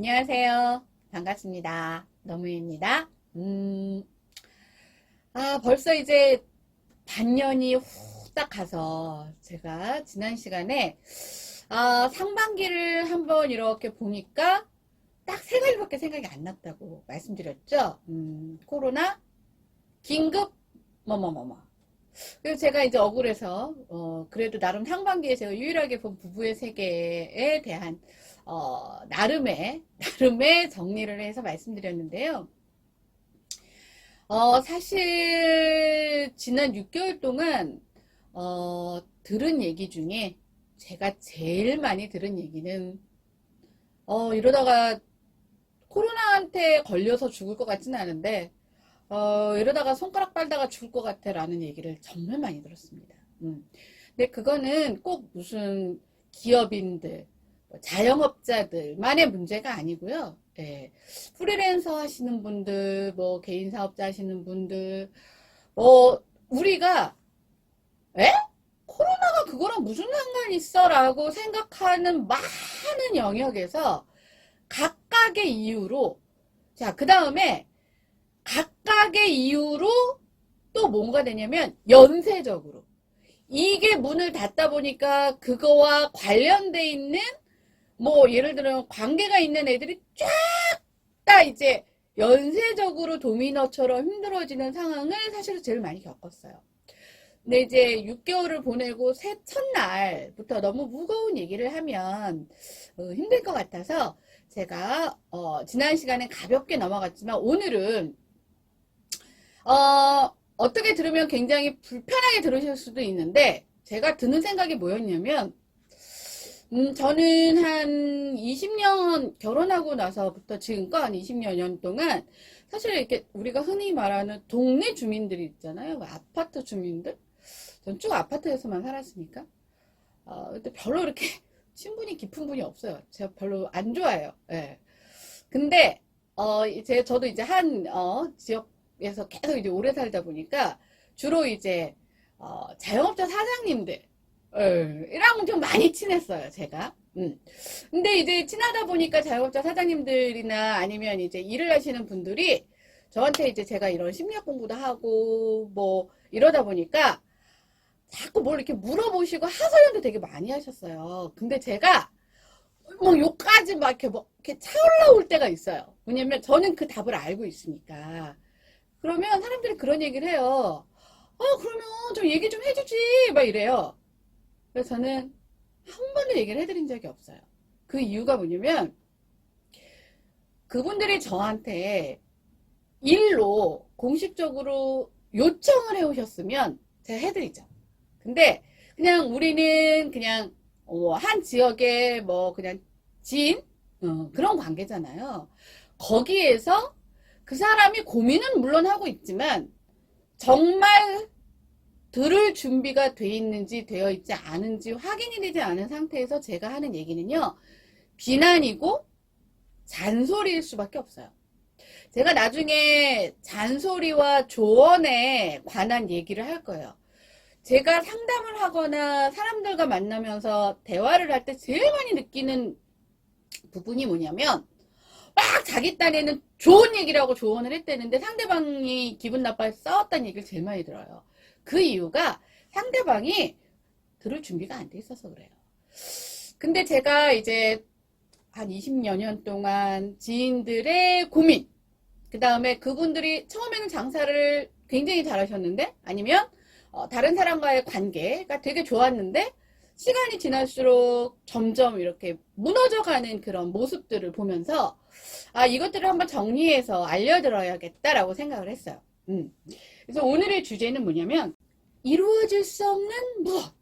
안녕하세요. 반갑습니다. 너무입니다. 벌써 이제 반년이 후딱 가서 제가 지난 시간에 상반기를 한번 이렇게 보니까 딱 세 가지밖에 생각이 안 났다고 말씀드렸죠. 코로나, 긴급, 뭐뭐뭐뭐. 그래서 제가 이제 억울해서 그래도 나름 상반기에 제가 유일하게 본 부부의 세계에 대한 나름의 정리를 해서 말씀드렸는데요. 사실 지난 6개월 동안 들은 얘기 중에 제가 제일 많이 들은 얘기는 이러다가 코로나한테 걸려서 죽을 것 같지는 않은데 이러다가 손가락 빨다가 죽을 것 같아 라는 얘기를 정말 많이 들었습니다. 근데 그거는 꼭 무슨 기업인들, 자영업자들만의 문제가 아니고요. 예, 프리랜서 하시는 분들, 뭐 개인 사업자 하시는 분들, 우리가 코로나가 그거랑 무슨 상관이 있어? 라고 생각하는 많은 영역에서 각각의 이유로, 자, 그 다음에 각각의 이유로 또 뭔가 되냐면 연쇄적으로 이게 문을 닫다 보니까 그거와 관련돼 있는 뭐 예를 들어 관계가 있는 애들이 쫙 다 이제 연쇄적으로 도미노처럼 힘들어지는 상황을 사실은 제일 많이 겪었어요. 근데 이제 6개월을 보내고 새 첫날부터 너무 무거운 얘기를 하면 힘들 것 같아서 제가 지난 시간에 가볍게 넘어갔지만 오늘은 어떻게 들으면 굉장히 불편하게 들으실 수도 있는데 제가 드는 생각이 뭐였냐면 저는 한 20년 결혼하고 나서부터 지금껏 20여 년 동안 사실 이렇게 우리가 흔히 말하는 동네 주민들이 있잖아요. 아파트 주민들. 전 쭉 아파트에서만 살았으니까. 근데 별로 이렇게 친분이 깊은 분이 없어요. 제가 별로 안 좋아해요. 예. 근데 저도 이제 한 지역에서 계속 이제 오래 살다 보니까 주로 이제 자영업자 사장님들 이랑 좀 많이 친했어요, 제가. 근데 이제 친하다 보니까 자영업자 사장님들이나 아니면 이제 일을 하시는 분들이 저한테 이제 제가 이런 심리학 공부도 하고 뭐 이러다 보니까 자꾸 뭘 이렇게 물어보시고 하소연도 되게 많이 하셨어요. 근데 제가 뭐 욕까지 막 이렇게 뭐 이렇게 차올라올 때가 있어요. 왜냐면 저는 그 답을 알고 있으니까. 그러면 사람들이 그런 얘기를 해요. 그러면 좀 얘기 좀 해주지 막 이래요. 그래서 저는 한 번도 얘기를 해드린 적이 없어요. 그 이유가 뭐냐면 그분들이 저한테 일로 공식적으로 요청을 해오셨으면 제가 해드리죠. 근데 그냥 우리는 그냥 한 지역의 뭐 그냥 지인 그런 관계잖아요. 거기에서 그 사람이 고민은 물론 하고 있지만 정말 들을 준비가 돼 있는지 되어 있지 않은지 확인이 되지 않은 상태에서 제가 하는 얘기는요. 비난이고 잔소리일 수밖에 없어요. 제가 나중에 잔소리와 조언에 관한 얘기를 할 거예요. 제가 상담을 하거나 사람들과 만나면서 대화를 할 때 제일 많이 느끼는 부분이 뭐냐면 막 자기 딴에는 좋은 얘기를 하고 조언을 했다는데 상대방이 기분 나빠서 싸웠다는 얘기를 제일 많이 들어요. 그 이유가 상대방이 들을 준비가 안 돼 있어서 그래요. 근데 제가 이제 한 20여 년 동안 지인들의 고민, 그 다음에 그분들이 처음에는 장사를 굉장히 잘하셨는데 아니면 다른 사람과의 관계가 되게 좋았는데 시간이 지날수록 점점 이렇게 무너져가는 그런 모습들을 보면서 이것들을 한번 정리해서 알려드려야겠다라고 생각을 했어요. 그래서 오늘의 주제는 뭐냐면 이루어질 수 없는 무엇.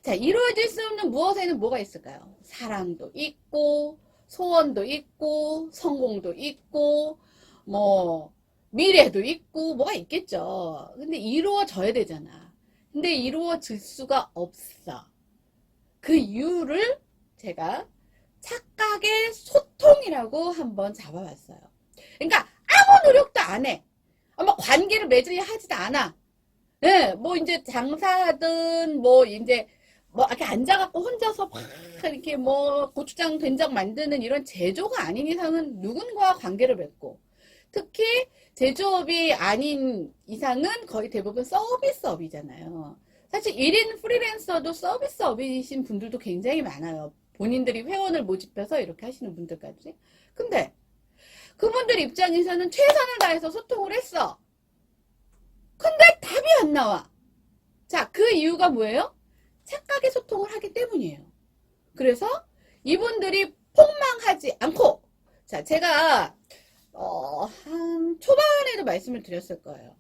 자, 이루어질 수 없는 무엇에는 뭐가 있을까요? 사랑도 있고 소원도 있고 성공도 있고 뭐 미래도 있고 뭐가 있겠죠. 근데 이루어져야 되잖아. 근데 이루어질 수가 없어. 그 이유를 제가 착각의 소통이라고 한번 잡아봤어요. 그러니까 아무 노력도 안 해. 아마 관계를 맺으려 하지도 않아. 네, 뭐 이제 장사하든 뭐 이제 뭐 이렇게 앉아갖고 혼자서 막 이렇게 뭐 고추장 된장 만드는 이런 제조가 아닌 이상은 누군가와 관계를 맺고, 특히 제조업이 아닌 이상은 거의 대부분 서비스업이잖아요. 사실 1인 프리랜서도 서비스업이신 분들도 굉장히 많아요. 본인들이 회원을 모집해서 이렇게 하시는 분들까지. 근데 그분들 입장에서는 최선을 다해서 소통을 했어. 근데 답이 안 나와. 자, 그 이유가 뭐예요? 착하게 소통을 하기 때문이에요. 그래서 이분들이 폭망하지 않고, 자, 제가 한 초반에도 말씀을 드렸을 거예요.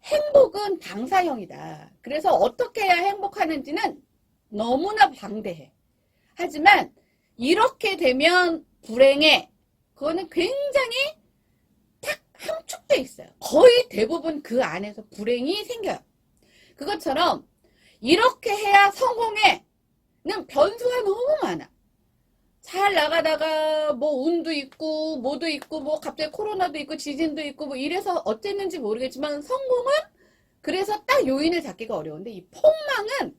행복은 방사형이다. 그래서 어떻게 해야 행복하는지는 너무나 방대해. 하지만 이렇게 되면 불행해. 그거는 굉장히 딱 함축돼 있어요. 거의 대부분 그 안에서 불행이 생겨요. 그것처럼 이렇게 해야 성공해. 는 변수가 너무 많아. 잘 나가다가 뭐 운도 있고 뭐도 있고 뭐 갑자기 코로나도 있고 지진도 있고 뭐 이래서 어쨌는지 모르겠지만 성공은 그래서 딱 요인을 잡기가 어려운데, 이 폭망은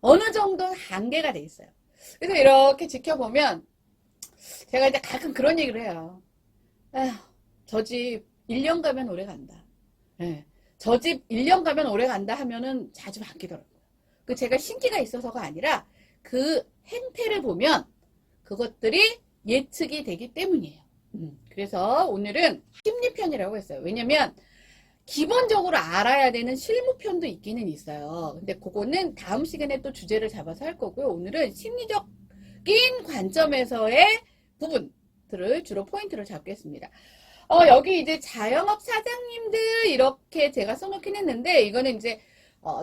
어느 정도 한계가 돼 있어요. 그래서 이렇게 지켜보면 제가 이제 가끔 그런 얘기를 해요. 에휴, 저 집 1년 가면 오래 간다. 네. 저 집 1년 가면 오래 간다 하면은 자주 바뀌더라고요. 그 제가 신기가 있어서가 아니라 그 행태를 보면 그것들이 예측이 되기 때문이에요. 그래서 오늘은 심리편이라고 했어요. 왜냐면 기본적으로 알아야 되는 실무편도 있기는 있어요. 근데 그거는 다음 시간에 또 주제를 잡아서 할 거고요. 오늘은 심리적인 관점에서의 부분들을 주로 포인트를 잡겠습니다. 여기 이제 자영업 사장님들 이렇게 제가 써놓긴 했는데, 이거는 이제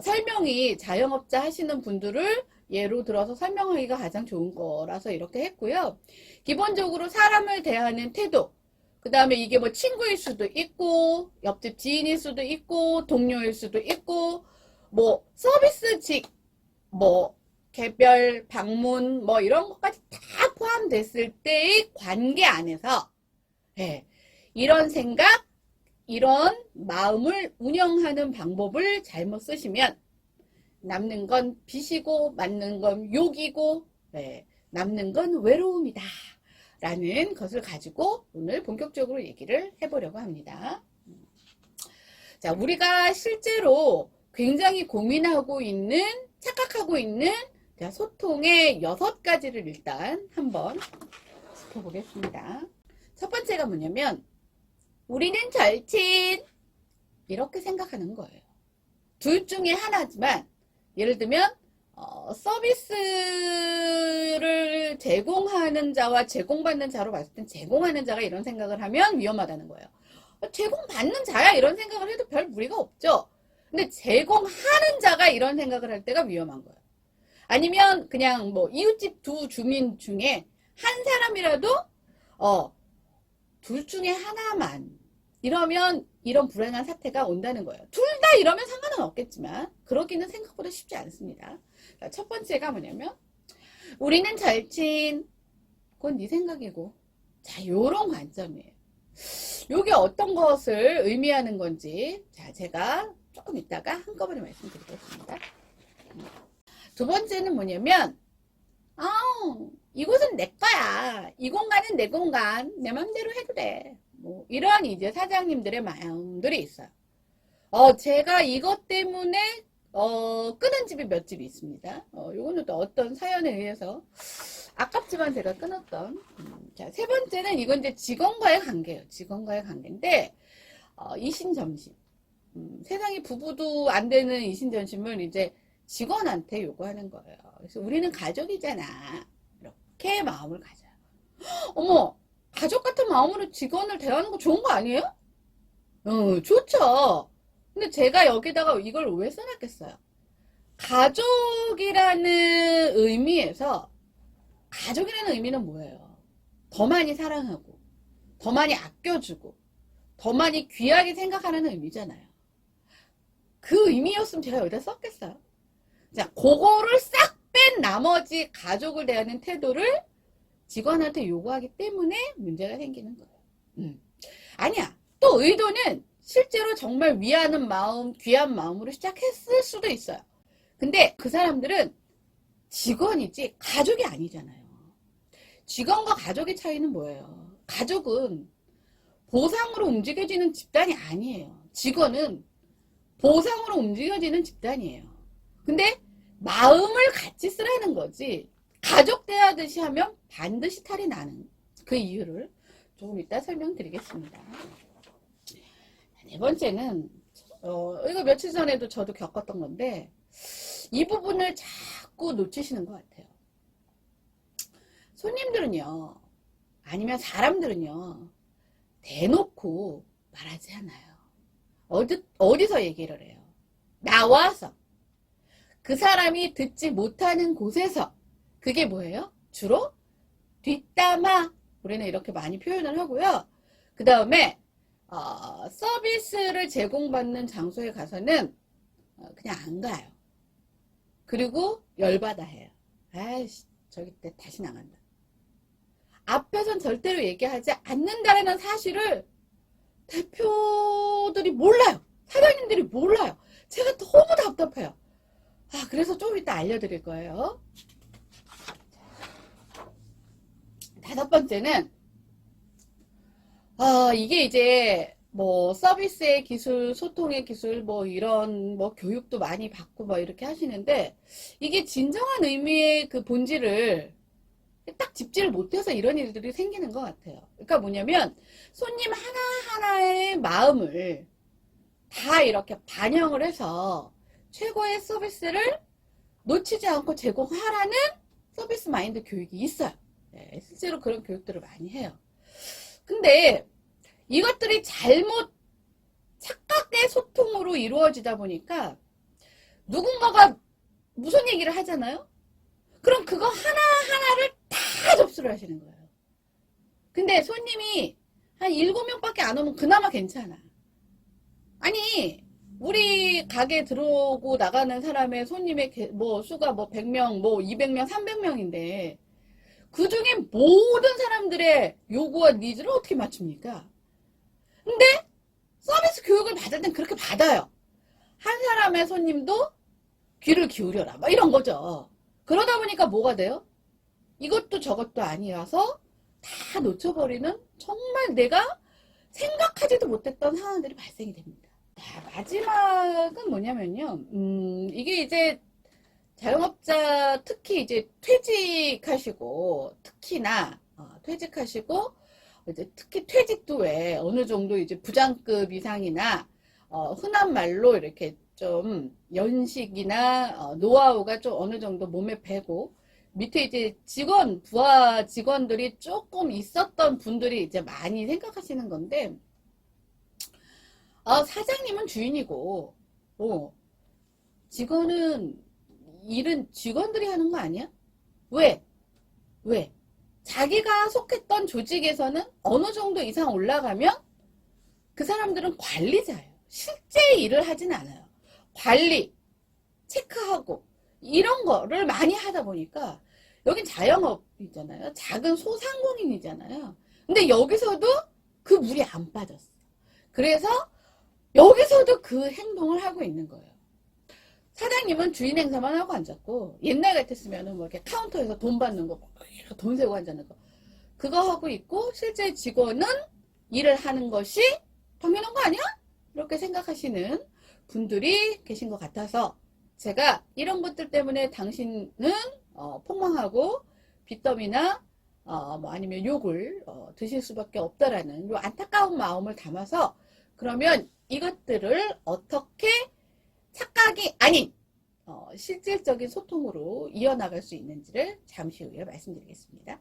설명이 자영업자 하시는 분들을 예로 들어서 설명하기가 가장 좋은 거라서 이렇게 했고요. 기본적으로 사람을 대하는 태도, 그 다음에 이게 뭐 친구일 수도 있고 옆집 지인일 수도 있고 동료일 수도 있고 뭐 서비스직, 뭐 개별 방문 뭐 이런 것까지 다 포함됐을 때의 관계 안에서, 예, 이런 생각, 이런 마음을 운영하는 방법을 잘못 쓰시면 남는 건 빚이고 맞는 건 욕이고, 네, 남는 건 외로움이다 라는 것을 가지고 오늘 본격적으로 얘기를 해보려고 합니다. 자, 우리가 실제로 굉장히 고민하고 있는, 착각하고 있는 소통의 6가지를 일단 한번 짚어보겠습니다. 첫 번째가 뭐냐면, 우리는 절친, 이렇게 생각하는 거예요. 둘 중에 하나지만, 예를 들면 서비스를 제공하는 자와 제공받는 자로 봤을 땐 제공하는 자가 이런 생각을 하면 위험하다는 거예요. 제공받는 자야 이런 생각을 해도 별 무리가 없죠. 근데 제공하는 자가 이런 생각을 할 때가 위험한 거예요. 아니면 그냥 뭐 이웃집 두 주민 중에 한 사람이라도 둘 중에 하나만 이러면 이런 불행한 사태가 온다는 거예요. 둘 다 이러면 상관은 없겠지만 그러기는 생각보다 쉽지 않습니다. 첫 번째가 뭐냐면, 우리는 절친, 그건 네 생각이고. 자, 요런 관점이에요. 요게 어떤 것을 의미하는 건지, 자, 제가 조금 이따가 한꺼번에 말씀드리겠습니다. 두 번째는 뭐냐면, 이곳은 내 거야. 이 공간은 내 공간. 내 맘대로 해도 돼. 뭐 이런 이제 사장님들의 마음들이 있어요. 제가 이것 때문에 끊은 집이 몇 집이 있습니다. 요거는 또 어떤 사연에 의해서 아깝지만 제가 끊었던. 자, 세 번째는 이건 이제 직원과의 관계예요. 직원과의 관계인데 이신점심. 세상에 부부도 안 되는 이신점심을 이제 직원한테 요구하는 거예요. 그래서 우리는 가족이잖아. 이렇게 마음을 가져요. 어머, 가족 같은 마음으로 직원을 대하는 거 좋은 거 아니에요? 좋죠. 근데 제가 여기다가 이걸 왜 써놨겠어요? 가족이라는 의미에서, 가족이라는 의미는 뭐예요? 더 많이 사랑하고, 더 많이 아껴주고, 더 많이 귀하게 생각하는 의미잖아요. 그 의미였으면 제가 여기다 썼겠어요? 자, 그거를 싹 뺀 나머지 가족을 대하는 태도를 직원한테 요구하기 때문에 문제가 생기는 거예요. 아니야. 또 의도는 실제로 정말 위하는 마음, 귀한 마음으로 시작했을 수도 있어요. 근데 그 사람들은 직원이지 가족이 아니잖아요. 직원과 가족의 차이는 뭐예요? 가족은 보상으로 움직여지는 집단이 아니에요. 직원은 보상으로 움직여지는 집단이에요. 근데 마음을 같이 쓰라는 거지, 가족 대하듯이 하면 반드시 탈이 나는 그 이유를 조금 이따 설명드리겠습니다. 네 번째는 이거 며칠 전에도 저도 겪었던 건데, 이 부분을 자꾸 놓치시는 것 같아요. 손님들은요, 아니면 사람들은요, 대놓고 말하지 않아요. 어디서 얘기를 해요? 나와서. 그 사람이 듣지 못하는 곳에서. 그게 뭐예요? 주로 뒷담화. 우리는 이렇게 많이 표현을 하고요. 그 다음에 서비스를 제공받는 장소에 가서는 그냥 안 가요. 그리고 열받아 해요. 아이씨, 저기 때 다시 나간다. 앞에선 절대로 얘기하지 않는다라는 사실을 대표들이 몰라요. 사장님들이 몰라요. 제가 너무 답답해요. 그래서 좀 이따 알려드릴 거예요. 다섯 번째는, 이게 이제 뭐 서비스의 기술, 소통의 기술, 뭐 이런 뭐 교육도 많이 받고 뭐 이렇게 하시는데, 이게 진정한 의미의 그 본질을 딱 짚지를 못해서 이런 일들이 생기는 것 같아요. 그러니까 뭐냐면, 손님 하나하나의 마음을 다 이렇게 반영을 해서 최고의 서비스를 놓치지 않고 제공하라는 서비스 마인드 교육이 있어요. 네, 실제로 그런 교육들을 많이 해요. 근데 이것들이 잘못 착각의 소통으로 이루어지다 보니까 누군가가 무슨 얘기를 하잖아요? 그럼 그거 하나하나를 다 접수를 하시는 거예요. 근데 손님이 한 7명밖에 안 오면 그나마 괜찮아. 아니, 우리 가게 들어오고 나가는 사람의 손님의 뭐 수가 뭐 100명, 뭐 200명, 300명인데 그 중에 모든 사람들의 요구와 니즈를 어떻게 맞춥니까? 근데 서비스 교육을 받을 땐 그렇게 받아요. 한 사람의 손님도 귀를 기울여라, 막 이런 거죠. 그러다 보니까 뭐가 돼요? 이것도 저것도 아니어서 다 놓쳐버리는, 정말 내가 생각하지도 못했던 상황들이 발생이 됩니다. 자, 마지막은 뭐냐면요. 이게 이제 자영업자 특히 이제 퇴직하시고, 특히나 퇴직하시고, 이제 특히 퇴직도 왜 어느 정도 이제 부장급 이상이나 흔한 말로 이렇게 좀 연식이나 노하우가 좀 어느 정도 몸에 배고, 밑에 이제 부하 직원들이 조금 있었던 분들이 이제 많이 생각하시는 건데, 사장님은 주인이고, 직원은, 일은 직원들이 하는 거 아니야? 왜? 자기가 속했던 조직에서는 어느 정도 이상 올라가면 그 사람들은 관리자예요. 실제 일을 하진 않아요. 관리, 체크하고 이런 거를 많이 하다 보니까, 여긴 자영업이잖아요. 작은 소상공인이잖아요. 근데 여기서도 그 물이 안 빠졌어. 그래서 여기서도 그 행동을 하고 있는 거예요. 사장님은 주인 행사만 하고 앉았고, 옛날 같았으면 뭐 이렇게 카운터에서 돈 받는 거, 돈 세고 앉는 거, 그거 하고 있고, 실제 직원은 일을 하는 것이 당연한 거 아니야? 이렇게 생각하시는 분들이 계신 것 같아서, 제가 이런 것들 때문에 당신은 폭망하고 빚더미나 뭐 아니면 욕을 드실 수밖에 없다라는 요 안타까운 마음을 담아서, 그러면 이것들을 어떻게 착각이 아닌 실질적인 소통으로 이어나갈 수 있는지를 잠시 후에 말씀드리겠습니다.